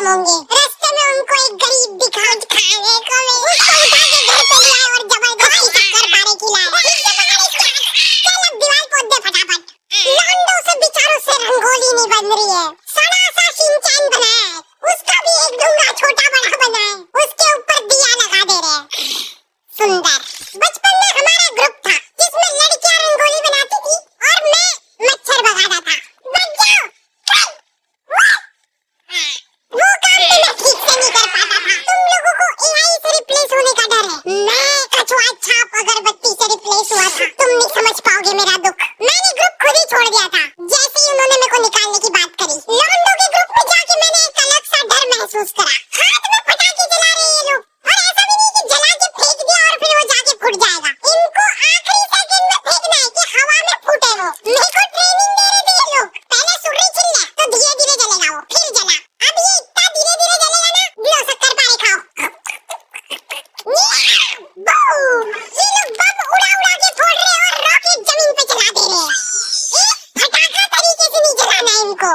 खत्म होंगे। रास्ते में उनको एक गरीब दिखा खाने को मिला, उसको उठा के घर पे ले आए और जबरदस्ती शक्कर पारे खिलाए। चल अब दीवार पोत दे फटाफट। लौंडों से बेचारों से रंगोली नहीं बन रही है। सड़ा सा शिनचैन बना है, उसका भी एक डूंगा छोटा बड़ा बना है, उसके ऊपर दिया लगा दे रहे हैं। सुंदर। बचपन में हमारा ग्रुप था जिसमें लड़कियां रंगोली बनाती थी और मैं मच्छर भगाता था। बच जाओ। वो काम भी मैं ठीक से नहीं कर पाता था। तुम लोगों को एआई से रिप्लेस होने का डर है। मैं कछुआ छाप अगरबत्ती से रिप्लेस हुआ था। तुम नहीं समझ पाओगे मेरा दुख। मैंने ग्रुप खुद ही छोड़ दिया था जैसे ही उन्होंने मेरे को निकालने की बात करी। लौंडों के ग्रुप में जाके मैंने एक अलग सा डर महसूस करा। हाथ में पटाखे जला रहे हैं ये लोग, और ऐसा भी नहीं कि जला के फेंक दिया और फिर वो जाके फूट जाएगा। इनको आखिरी सेकंड में फेंकना है कि हवा में फूटे वो। मेरे को ट्रेनिंग दे रहे थे ये लोग। पहले सुर्री छिल ले तो धीरे धीरे जलेगा वो, फिर जला। अब ये इतना धीरे धीरे जलेगा ना, लो शक्कर पारे खाओ। बूम! ये लोग बम उड़ा उड़ा के फोड़ रहे हैं और रॉकेट जमीन पे चला दे रहे हैं। एक फटाका तरीके से नहीं जलाना है इनको।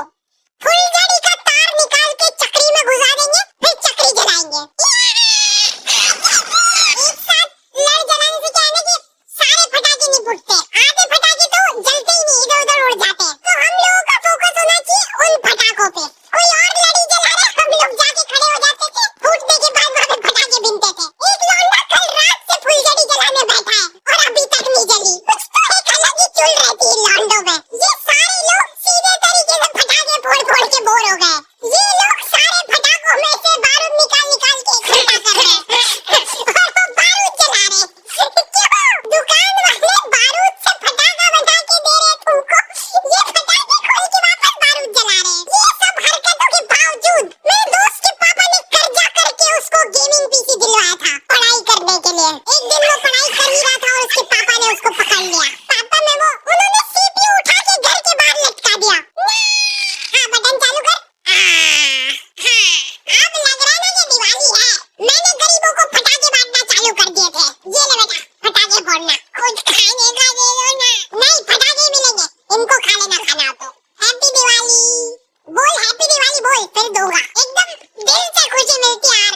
फुलझड़ी का तार निकाल के चक्री में घुसा देंगे, फिर चक्री जलाएंगे। एक साथ लड़ जलाने से क्या है ना कि सारे फटाके नहीं फूटते, आधे फटाके तो जलते ही नहीं, इधर उधर उड़ जाते हैं। तो हम लोगों का फोकस होना चाहिए उन फटाकों पे। कोई और लड़ी जला रहा, हम लोग जाके खड़े हो जाते थे, फूटने के बाद वहां पे फटाके बिनते थे। एक लौंडा कल रात से फुलझड़ी जलाने बैठा है और अभी तक नहीं जली। कुछ तो एक अलग ही चुल रहती है लौंडों में। ये सारे लोग सीधे तरीके से फटाके फोड़ फोड़ के बोर हो गए। ये लोग सारे फटाकों में से बारूद निकाल निकाल के इकट्ठा कर रहे हैं और वो बारूद जला रहे हैं। क्यों? दुकान वाले बारूद से फटाका बना के दे रहे तुमको, ये फटाके खोल के वापस बारूद जला रहे हैं। ये सब हरकतों के बावजूद मेरे दोस्त के पापा ने कर्जा करके उसको गेमिंग पीसी दिलवाया था पढ़ाई करने के लिए। एक दिन वो पढ़ाई कर ही रहा था और उसके पापा ने उसको पकड़ लिया। पापा में वो उन्होंने सीपीयू उठा के घर के बाहर लटका दिया। हाँ, बटन चालू कर। हाँ, अब लग रहा है ना ये दिवाली है। मैंने गरीबों को फटाके बांटना चालू कर दिए थे। ये ले बेटा, फटाके फोड़ना, कुछ खाने का दे दो ना। नहीं, फटाके मिलेंगे, इनको खा लेना खाना हो तो। हैप्पी दिवाली बोल, हैप्पी दिवाली बोल, फिर दूंगा। एकदम दिल से खुशी मिलती है यार।